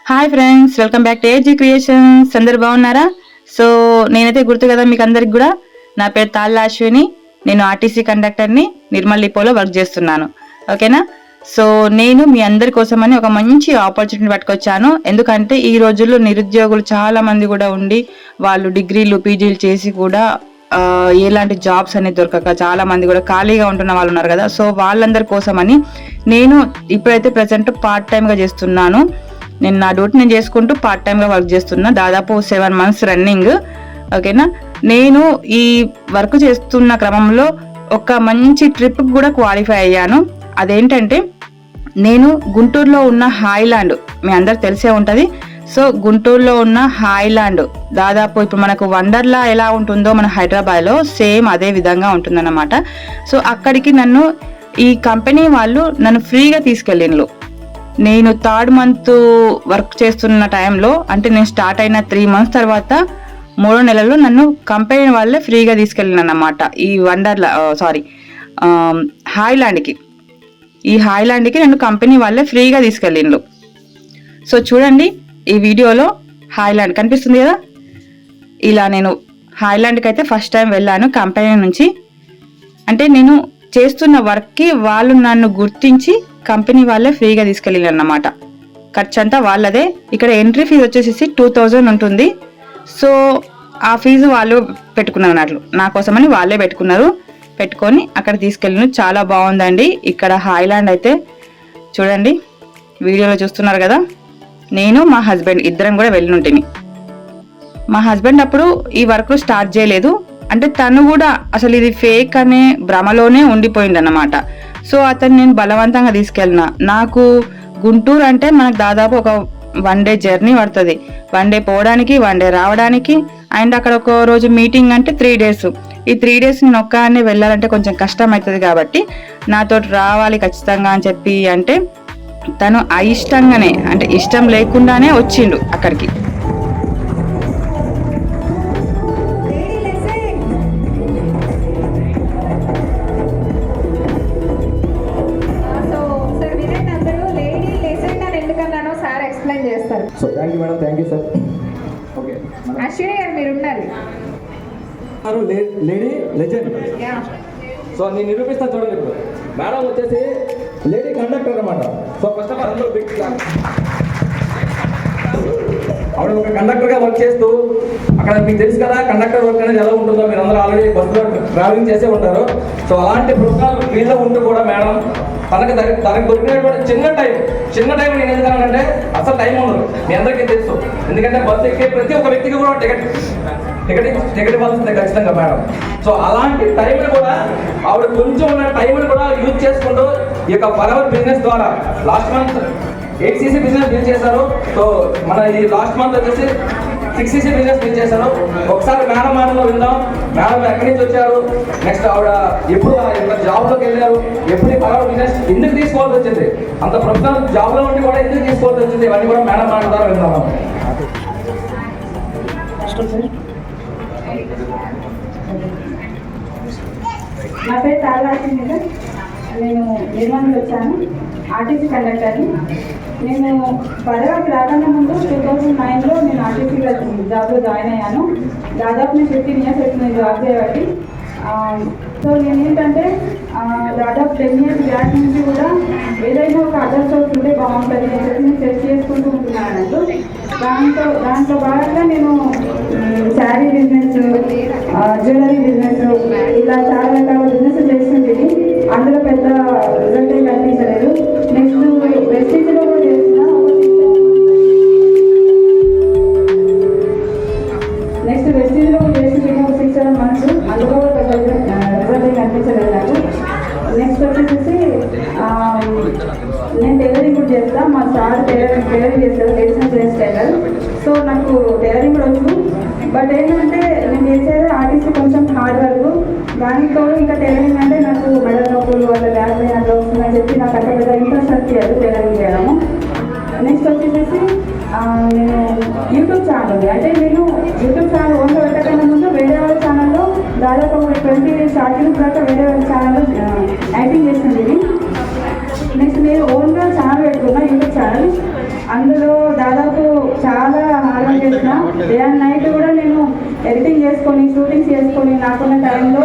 Hi friends, welcome back to AG creations. అందరు బాగున్నారా? So నేనైతే గుర్తు కదా మీకు అందరికి కూడా. నా పేరు తాళ్ళ అశ్విని. నేను ఆర్టీసీ కండక్టర్ని, నిర్మల్ డిపోలో వర్క్ చేస్తున్నాను. ఓకేనా? సో నేను మీ అందరి కోసమని ఒక మంచి ఆపర్చునిటీ పట్టుకొచ్చాను. ఎందుకంటే ఈ రోజుల్లో నిరుద్యోగులు చాలా మంది కూడా ఉండి వాళ్ళు డిగ్రీలు పీజీలు చేసి కూడా ఎలాంటి జాబ్స్ అనేది దొరకక చాలా మంది కూడా ఖాళీగా ఉంటున్న వాళ్ళు ఉన్నారు కదా. సో వాళ్ళందరి కోసమని నేను ఇప్పుడైతే ప్రజెంట్ పార్ట్ టైంగా చేస్తున్నాను. నేను నా డ్యూటీ నేను చేసుకుంటూ పార్ట్ టైంగా వర్క్ చేస్తున్నా. దాదాపు 7 months రన్నింగ్. ఓకేనా? నేను ఈ వర్క్ చేస్తున్న క్రమంలో ఒక మంచి ట్రిప్ కూడా క్వాలిఫై అయ్యాను. అదేంటంటే నేను గుంటూరులో ఉన్న హాయ్లాండ్, మీ అందరికి తెలిసే ఉంటుంది. సో గుంటూరులో ఉన్న హాయ్లాండ్ దాదాపు ఇప్పుడు మనకు వండర్లా ఎలా ఉంటుందో మన హైదరాబాద్లో సేమ్ అదే విధంగా ఉంటుందన్నమాట. సో అక్కడికి నన్ను ఈ కంపెనీ వాళ్ళు నన్ను ఫ్రీగా తీసుకెళ్ళిండ్రు. నేను 3rd month వర్క్ చేస్తున్న టైంలో, అంటే నేను స్టార్ట్ అయిన 3 months తర్వాత 3వ నెలలో నన్ను కంపెనీ వాళ్ళే ఫ్రీగా తీసుకెళ్ళినన్నమాట ఈ వండర్లా హాయ్లాండ్కి. ఈ హాయ్లాండ్కి నన్ను కంపెనీ వాళ్ళే ఫ్రీగా తీసుకెళ్ళిండ్రు. సో చూడండి ఈ వీడియోలో హాయ్లాండ్ కనిపిస్తుంది కదా. ఇలా నేను హాయ్లాండ్కి అయితే ఫస్ట్ టైం వెళ్ళాను కంపెనీ నుంచి. అంటే నేను చేస్తున్న వర్క్కి వాళ్ళు నన్ను గుర్తించి కంపెనీ వాళ్ళే ఫ్రీగా తీసుకెళ్ళారు అన్నమాట. ఖర్చు అంతా వాళ్ళదే. ఇక్కడ ఎంట్రీ ఫీజు వచ్చేసి 2000 ఉంటుంది. సో ఆ ఫీజు వాళ్ళు పెట్టుకున్నారు అన్నట్లు, నా కోసమని వాళ్ళే పెట్టుకొని అక్కడ తీసుకెళ్ళిన. చాలా బాగుందండి ఇక్కడ హాయ్లాండ్ అయితే. చూడండి వీడియోలో చూస్తున్నారు కదా. నేను మా హస్బెండ్ ఇద్దరం కూడా వెళ్ళినుంటిని. మా హస్బెండ్ అప్పుడు ఈ వర్క్ స్టార్ట్ చేయలేదు. అంటే తను కూడా అసలు ఇది ఫేక్ అనే భ్రమలోనే ఉండిపోయింది అన్నమాట. సో అతను నేను బలవంతంగా తీసుకెళ్ళిన. నాకు గుంటూరు అంటే మనకు దాదాపు ఒక 1 day జర్నీ పడుతుంది. 1 day పోవడానికి, 1 day రావడానికి. అండ్ అక్కడ ఒక రోజు మీటింగ్ అంటే 3 days. ఈ 3 days నేను ఒక్కనే వెళ్ళాలంటే కొంచెం కష్టం అవుతుంది. కాబట్టి నాతో రావాలి ఖచ్చితంగా అని చెప్పి అంటే తను అయిష్టంగానే, అంటే ఇష్టం లేకుండానే వచ్చిండు అక్కడికి. So thank you madam, thank you sir. Okay Ashwini గారు మీరు ఉండాలి. Lady legend. సో నేను నిరూపిస్తాను చూడండి. ఇప్పుడు మేడం వచ్చేసి లేడీ కండక్టర్ అనమాట. సో ఫస్ట్ ఆఫ్ ఆల్ అందరూ బిగ్ క్లాస్. ఆవిడ ఒక కండక్టర్గా వర్క్ చేస్తూ అక్కడ మీకు తెలుసు కదా కండక్టర్ వర్క్ అనేది ఎలా ఉంటుందో. మీరు అందరూ ఆల్రెడీ బస్సులో ట్రావెలింగ్ చేసే ఉంటారు. సో అలాంటి ప్రోగ్రామ్ ఫీల్డ్లో ఉంటూ కూడా మేడం తనకు దొరికినటువంటి చిన్న టైం నేను ఎందుకన్నానంటే అసలు టైం ఉండదు. మీ అందరికీ తెలుసు. ఎందుకంటే బస్సు ఎక్కే ప్రతి ఒక్క వ్యక్తికి కూడా టికెట్ ఇవ్వాల్సిందే ఖచ్చితంగా మేడం. సో అలాంటి టైంని కూడా ఆవిడ కొంచెం ఉన్న టైంని కూడా యూజ్ చేసుకుంటూ ఈ యొక్క ఫరెవర్ బిజినెస్ ద్వారా last month 8cc business bill చేశారు. సో మన ఈ లాస్ట్ మంత్ వచ్చేసి 6cc బిజినెస్ బిల్ చేశారు. ఒకసారి మేడం మాటలో విందాం. మేడం ఎక్కడి నుంచి వచ్చారు, నెక్స్ట్ ఆవిడ ఎప్పుడు జాబ్లోకి వెళ్ళారు, ఎప్పుడు ఫరెవర్ బిజినెస్ ఎందుకు తీసుకోవాల్సి వచ్చింది, అంత ప్రొఫెషనల్ జాబ్లో ఉండి కూడా ఎందుకు తీసుకోవాల్సి వచ్చింది, ఇవన్నీ కూడా మేడం మాట ద్వారా విందాం. నా పేరు తాళ్ళ అశ్విని. నేను నిర్మల్ వచ్చాను, ఆర్టీసీ కండక్టర్ని. నేను పదవికి రాకన్నా ముందు 2009లో నేను ఆర్టీసీలో జాబ్లో జాయిన్ అయ్యాను. దాదాపు నేను 15 years అవుతుంది జాబ్ చేయబట్టి. సో నేను ఏంటంటే దాదాపు 10 years బ్యాక్ నుంచి కూడా ఏదైనా ఒక అదర్ సోర్స్ ఉంటే బాగుంటుంది అని చెప్పి నేను సెర్చ్ చేసుకుంటూ ఉంటున్నాను అన్నట్టు. దాంట్లో భాగంగా నేను శారీ బిజినెస్, జ్యువెలరీ బిజినెస్, ఇలా చాలా రకాల బిజినెస్ చేస్తుంది. అందులో పెద్ద రిజల్ట్ ఏం కనిపించలేదు. నెక్స్ట్ వెస్టేజ్లో కూడా చేస్తున్నా. నెక్స్ట్ వెస్టేజ్లో చేసింది 6-7 months. అందులో కూడా పెద్ద రిజల్ట్ ఏం కనిపించలేదు నాకు. నెక్స్ట్ వచ్చేసి నేను టైలరింగ్ కూడా చేస్తాను. మా సార్ టైలరింగ్ చేస్తారు, లేడీస్ జెంట్స్ టైలర్. సో నాకు టైలరింగ్ కూడా వచ్చు. బట్ ఏంటంటే నేను చేసేది ఆర్టిస్ట్ కొంచెం హార్డ్ వర్క్. దానితో ఇంకా టైలరింగ్ అంటే నాకు మెడ నొప్పులు వాళ్ళ బ్యాక్ పెయిన్ అట్లా వస్తుందని చెప్పి నాకు అక్కడ పెద్ద ఇంట్రెస్ట్ వచ్చేది టైలరింగ్ చేయడము. నెక్స్ట్ వచ్చేసి నేను యూట్యూబ్ ఛానల్ ఉంది. అంటే నేను యూట్యూబ్ ఛానల్ ఓన్గా పెట్టకన్నా ముందు వేరే వాళ్ళ ఛానల్లో దాదాపు 20 short films దాకా వేరే వాళ్ళ ఛానల్లో యాక్టింగ్ చేసింది. నెక్స్ట్ నేను ఓన్గా ఛానల్ పెట్టుకున్నా, యూట్యూబ్ ఛానల్. అందులో దాదాపు చాలా హార్డ్ వర్క్ చేసిన. డే అండ్ నైట్ కూడా నేను ఎడిటింగ్ చేసుకొని షూటింగ్స్ చేసుకొని నాకున్న టైంలో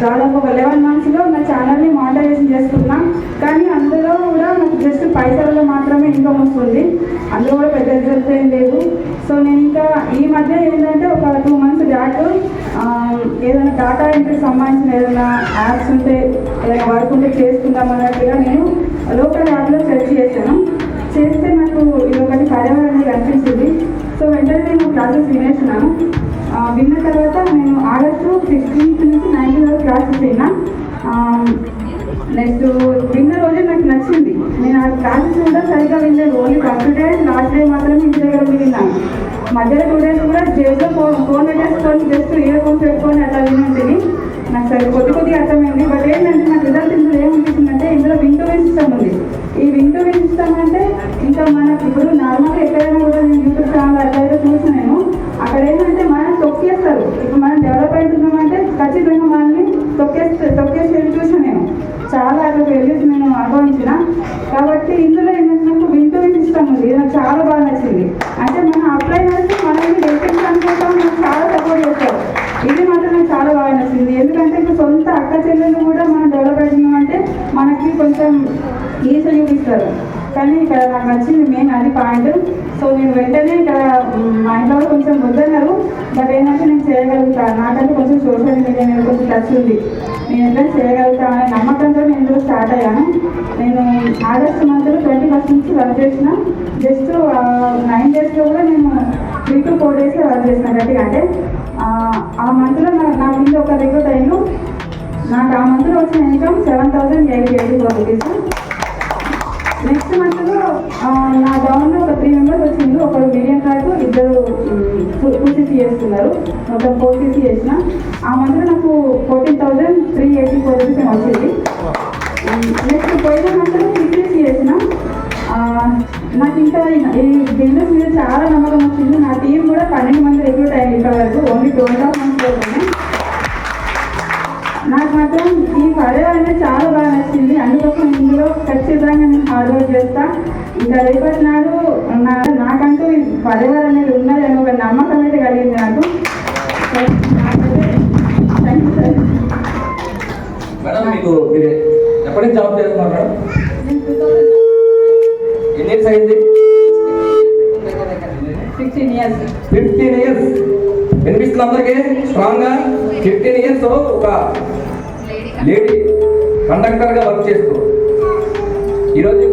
దాదాపు ఒక 11 monthsలో నా ఛానల్ని మానిటైజేషన్ చేసుకున్నా. కానీ అందులో కూడా నాకు జస్ట్ పైసలలో మాత్రమే ఇన్కమ్ వస్తుంది. అందులో కూడా పెద్ద రిజల్ట్ ఏం లేదు. సో నేను ఇంకా ఈ మధ్య ఏంటంటే ఒక 2 months బ్యాక్ ఏదైనా డాటా ఎంట్రీకి సంబంధించిన ఏదైనా యాప్స్ ఉంటే ఏదైనా వర్క్ ఉంటే చేసుకుందాం అన్నట్టుగా నేను లోకల్ యాప్లో సెర్చ్ చేశాను. చేస్తే నాకు ఇది ఒకటి పర్యావరణం అనేది అనిపించింది. సో వెంటనే నేను క్లాసెస్ వినేస్తున్నాను. విన్న తర్వాత నేను ఆగస్టు 16th నుంచి 19th వరకు క్లాసెస్ విన్నా. నెక్స్ట్ విన్న రోజే నాకు నచ్చింది. నేను ఆ క్లాసెస్ కూడా సరిగ్గా వినలేదు. Only first day last day మాత్రమే ఇంటి దగ్గర విన్నాను. మధ్యలో 2 days కూడా జేబులో ఫోన్ పెట్టేసుకొని జస్ట్ ఇయర్ ఫోన్స్ పెట్టుకొని అట్లా వినంటుంది. నాకు సరే కొద్దిగా అర్థమైంది. బట్ ఏంటంటే నాకు రిజల్ట్ ఇందులో ఏమనిపిస్తుందంటే ఇందులో వింటూ విన్ సిస్టమ్ ఉంది. ఈ వింటూ విన్ సిస్టమ్ అంటే ఇంకా మనకి ఇప్పుడు నార్మల్గా ఎక్కడైనా కూడా నేను యూట్యూబ్ ఛానల్ అట్లా అయితే చూసి నేను అక్కడ ఏంటంటే మనం తొక్కేస్తారు. ఇప్పుడు మనం డెవలప్ అవుతున్నామంటే ఖచ్చితంగా మనల్ని తొక్కేసేది చూసాను నేను. చాలా అట్లా ఫెయిల్యూర్స్ నేను అనుభవించిన. కాబట్టి ఇందులో ఏంటంటే నాకు వింటూ విన్ సిస్టమ్ ఉంది. ఇది నాకు చాలా బాగా నచ్చింది. అంటే మనం అప్లై చేస్తే మనల్ని డెసిషన్స్ అనుకుంటాం, నాకు చాలా సపోర్ట్ చేస్తారు. ఇది మాత్రం నాకు చాలా బాగా నచ్చింది. ఎందుకంటే ఇప్పుడు సొంత అక్క చెల్లెలు కూడా మనం డెవలప్ అవుతున్నామంటే మనకి కొంచెం ఈజీ చూపిస్తారు. కానీ ఇక్కడ నాకు నచ్చింది మెయిన్ అది పాయింట్. సో నేను వెంటనే ఇక్కడ మా ఇంట్లో కూడా కొంచెం వద్దన్నారు. బట్ ఏంటంటే నేను చేయగలుగుతాను. నాకంటే కొంచెం సోషల్ మీడియా మీద కొంచెం టచ్ ఉంది. నేను ఎట్లా చేయగలుగుతాను అనే నమ్మకంతో నేను ఇందులో స్టార్ట్ అయ్యాను. నేను ఆగస్టు మంత్లో 21st నుంచి వర్క్ చేసిన. జస్ట్ 9 daysలో కూడా నేను 3 to 4 days వర్క్ చేసిన గట్టిగా. అంటే ఆ మంత్లో నా కింద ఒక రిక్రూట్ అయ్యాను. నాకు ఆ మంత్లో వచ్చిన ఇన్కమ్ 7,884 rupees. నెక్స్ట్ మంత్లో నా డౌన్లో ఒక 3 members వచ్చిండ్రు. ఒకరు మీడియం ట్రాక్, ఇద్దరు 2cc చేస్తున్నారు. మొత్తం 4cc చేసిన. ఆ మంత్లో నాకు 14,384 rupees వచ్చింది. నెక్స్ట్ పోయిన మంత్లో 6cc చేసిన. నాకు ఇంకా ఈ బిజినెస్ మీద చాలా నమ్మకం వచ్చింది. నా టీం కూడా 12 మంది రిక్రూట్ అయ్యింది ఇంతవరకు. Only 2.5 months. నాకు మాత్రం ఈ పర్యావరణం అనేది చాలా బాగా నచ్చింది. అందుకోసం ఇందులో ఖచ్చితంగా నేను హార్డ్ వర్క్ చేస్తా. ఇంకా రేపటి నాడు నాకంటూ ఈ పర్యావరణం అనేది ఉన్నది అని ఒక నమ్మకం అయితే కలిగింది నాకు. Thank you sir. మేడం మీరు ఎప్పటి నుంచి జాబ్ చేస్తున్నారు మేడం? ఎన్ని ఇయర్స్ అయింది? 16 years. 15 years. వినిపిస్తుంది అందరికీ స్ట్రాంగ్గా? 15 years ఒక లేడీ కండక్టర్గా వర్క్ చేస్తూ ఈరోజు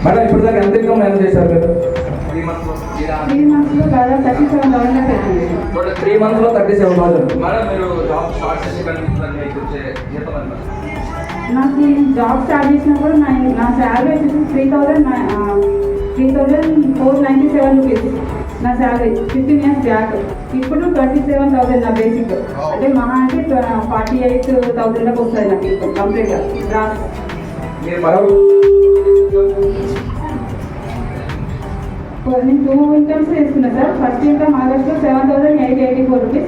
మేడం ఇప్పుడు దాకా ఎంత ఇన్కమ్ మేనేజ్ చేశారు మీరు? 3 monthsలో దాదాపు 37,000 పెట్టింది. 3 monthsలో 37,000. మేడం మీరు జాబ్ స్టార్ట్ చేసి నాకు జాబ్ స్టార్ట్ చేసినప్పుడు నా శాలరీ వచ్చేసి 3,497 rupees నా శాలరీ 15 years బ్యాక్. ఇప్పుడు 27,000 నా బేసిక్. అంటే మహా అంటే 48,000 దాకా వస్తుంది నాకు ఇప్పుడు కంప్లీట్గా గ్రాస్. నేను 2 incomes వేసుకున్నా సార్. ఫస్ట్ ఇన్కమ్ ఆగస్ట్లో 7,884 rupees.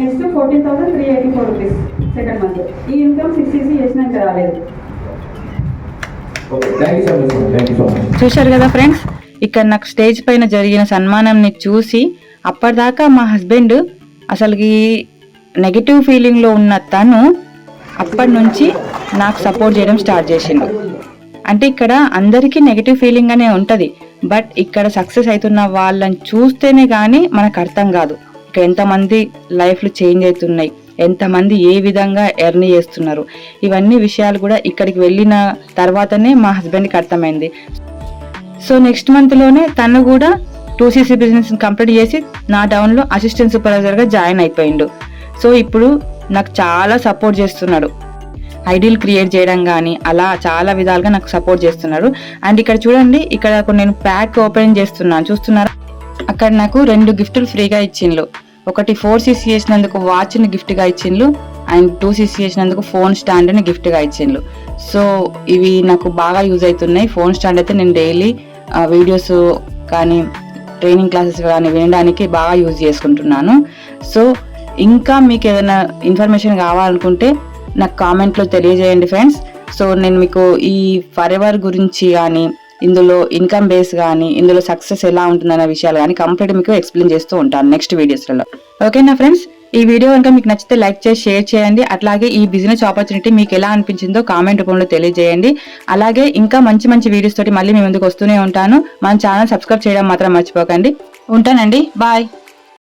Next 14,384 rupees second month. ఈ ఇన్కమ్ 6cc చేసినాక రాలేదు. చూశారు కదా ఫ్రెండ్స్, ఇక్కడ నాకు స్టేజ్ పైన జరిగిన సన్మానంని చూసి అప్పటిదాకా మా హస్బెండ్ అసలుకి నెగిటివ్ ఫీలింగ్లో ఉన్న తను అప్పటి నుంచి నాకు సపోర్ట్ చేయడం స్టార్ట్ చేసిండు. అంటే ఇక్కడ అందరికీ నెగిటివ్ ఫీలింగ్ అనే ఉంటుంది. బట్ ఇక్కడ సక్సెస్ అవుతున్న వాళ్ళని చూస్తేనే కానీ మనకు అర్థం కాదు ఇక్కడ ఎంతమంది లైఫ్లు చేంజ్ అవుతున్నాయి, ఎంతమంది ఏ విధంగా ఎర్న్ చేస్తున్నారు. ఇవన్నీ విషయాలు కూడా ఇక్కడికి వెళ్ళిన తర్వాతనే మా హస్బెండ్కి అర్థమైంది. సో నెక్స్ట్ మంత్లోనే తను కూడా 2cc బిజినెస్ కంప్లీట్ చేసి నా టౌన్లో అసిస్టెంట్ సూపర్వైజర్గా జాయిన్ అయిపోయిండు. సో ఇప్పుడు నాకు చాలా సపోర్ట్ చేస్తున్నాడు. ఐడియల్ క్రియేట్ చేయడం కానీ అలా చాలా విధాలుగా నాకు సపోర్ట్ చేస్తున్నాడు. అండ్ ఇక్కడ చూడండి, ఇక్కడ నేను ప్యాక్ ఓపెన్ చేస్తున్నాను చూస్తున్నారా. అక్కడ నాకు 2 గిఫ్టులు ఫ్రీగా ఇచ్చిండ్రు. ఒకటి 4cc చేసినందుకు వాచ్ని గిఫ్ట్గా ఇచ్చిండ్రు అండ్ 2cc చేసినందుకు ఫోన్ స్టాండ్ని గిఫ్ట్గా ఇచ్చిండ్రు. సో ఇవి నాకు బాగా యూజ్ అవుతున్నాయి. ఫోన్ స్టాండ్ అయితే నేను డైలీ వీడియోస్ కానీ ట్రైనింగ్ క్లాసెస్ కానీ వినడానికి బాగా యూజ్ చేసుకుంటున్నాను. సో ఇంకా మీకు ఏదైనా ఇన్ఫర్మేషన్ కావాలనుకుంటే నాకు కామెంట్లో తెలియజేయండి ఫ్రెండ్స్. సో నేను మీకు ఈ ఫరెవర్ గురించి కానీ, ఇందులో ఇన్కమ్ బేస్ కానీ, ఇందులో సక్సెస్ ఎలా ఉంటుందన్న విషయాలు కానీ కంప్లీట్ మీకు ఎక్స్ప్లెయిన్ చేస్తూ ఉంటాను నెక్స్ట్ వీడియోస్లలో. ఓకేనా ఫ్రెండ్స్? ఈ వీడియో కనుక మీకు నచ్చితే లైక్ చేసి షేర్ చేయండి. అట్లాగే ఈ బిజినెస్ ఆపర్చునిటీ మీకు ఎలా అనిపించిందో కామెంట్ రూపంలో తెలియజేయండి. అలాగే ఇంకా మంచి మంచి వీడియోస్ తోటి మళ్ళీ మీ ముందుకు వస్తూనే ఉంటాను. మన ఛానల్ సబ్స్క్రైబ్ చేయడం మాత్రం మర్చిపోకండి. ఉంటానండి, బాయ్.